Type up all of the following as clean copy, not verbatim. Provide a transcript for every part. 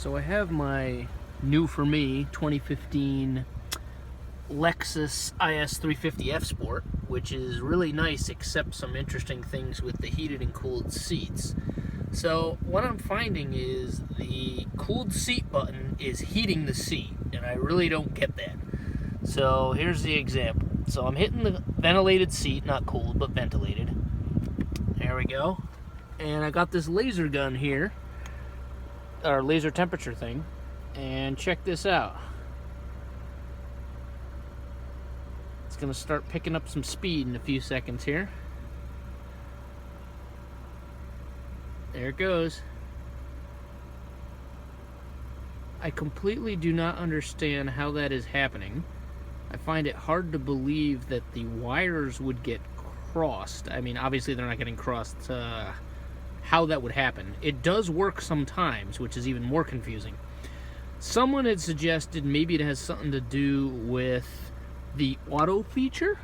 So I have my new for me 2015 Lexus IS350 F Sport, which is really nice except some interesting things with the heated and cooled seats. So what I'm finding is the cooled seat button is heating the seat, and I really don't get that. So here's the example. So I'm hitting the ventilated seat, not cooled, but ventilated. There we go. And I got this laser gun here, or laser temperature thing, and check this out. It's gonna start picking up some speed in a few seconds here. There it goes. I completely do not understand how that is happening. I find it hard to believe that the wires would get crossed. I mean, obviously they're not getting crossed. How that would happen. It does work sometimes, which is even more confusing. Someone had suggested maybe it has something to do with the auto feature.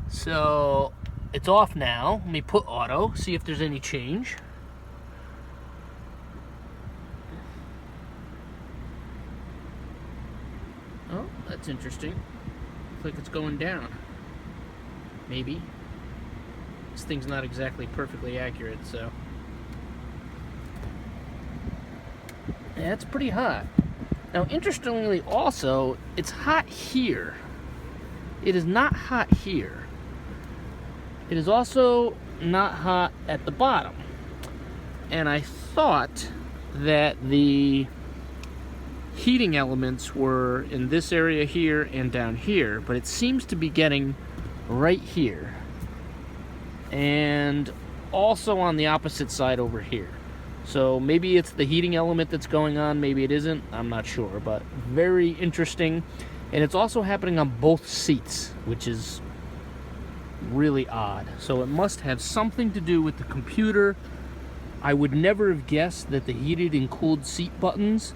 So it's off now. Let me put auto, see if there's any change. Oh, that's interesting. Looks like it's going down. Maybe. This thing's not exactly perfectly accurate, so. Yeah, it's pretty hot. Now, interestingly also, it's hot here. It is not hot here. It is also not hot at the bottom. And I thought that the heating elements were in this area here and down here, but it seems to be getting right here. And also on the opposite side over here. So maybe it's the heating element that's going on, maybe it isn't, I'm not sure, but very interesting. And it's also happening on both seats, which is really odd. So it must have something to do with the computer. I would never have guessed that the heated and cooled seat buttons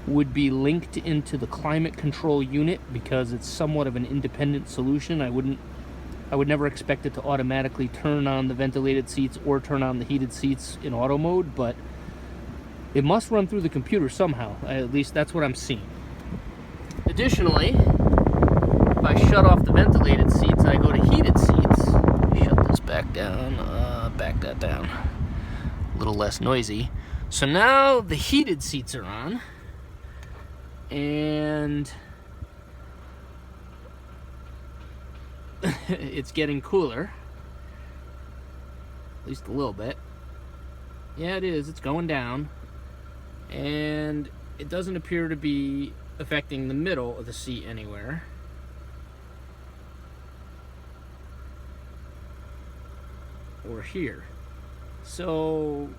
would be linked into the climate control unit, because it's somewhat of an independent solution. I would never expect it to automatically turn on the ventilated seats or turn on the heated seats in auto mode, but it must run through the computer somehow. At least that's what I'm seeing. Additionally, if I shut off the ventilated seats and I go to heated seats, shut this back down, back that down, a little less noisy. So now the heated seats are on, and it's getting cooler, at least a little bit. Yeah, it is. It's going down, and it doesn't appear to be affecting the middle of the seat anywhere. Or here. So,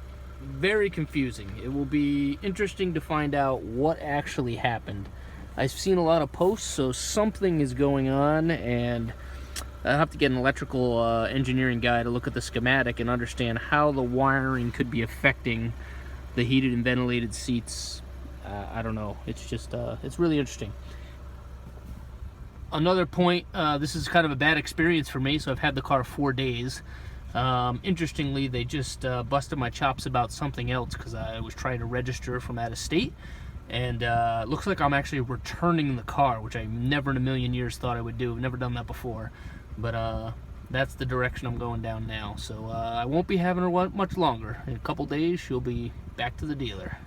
very confusing. It will be interesting to find out what actually happened. I've seen a lot of posts, so something is going on, and I'll have to get an electrical engineering guy to look at the schematic and understand how the wiring could be affecting the heated and ventilated seats. I don't know. It's just, it's really interesting. Another point, this is kind of a bad experience for me, so I've had the car 4 days. Interestingly, they just busted my chops about something else because I was trying to register from out of state. And it looks like I'm actually returning the car, which I never in a million years thought I would do. I've never done that before. But that's the direction I'm going down now. So I won't be having her much longer. In a couple days, she'll be back to the dealer.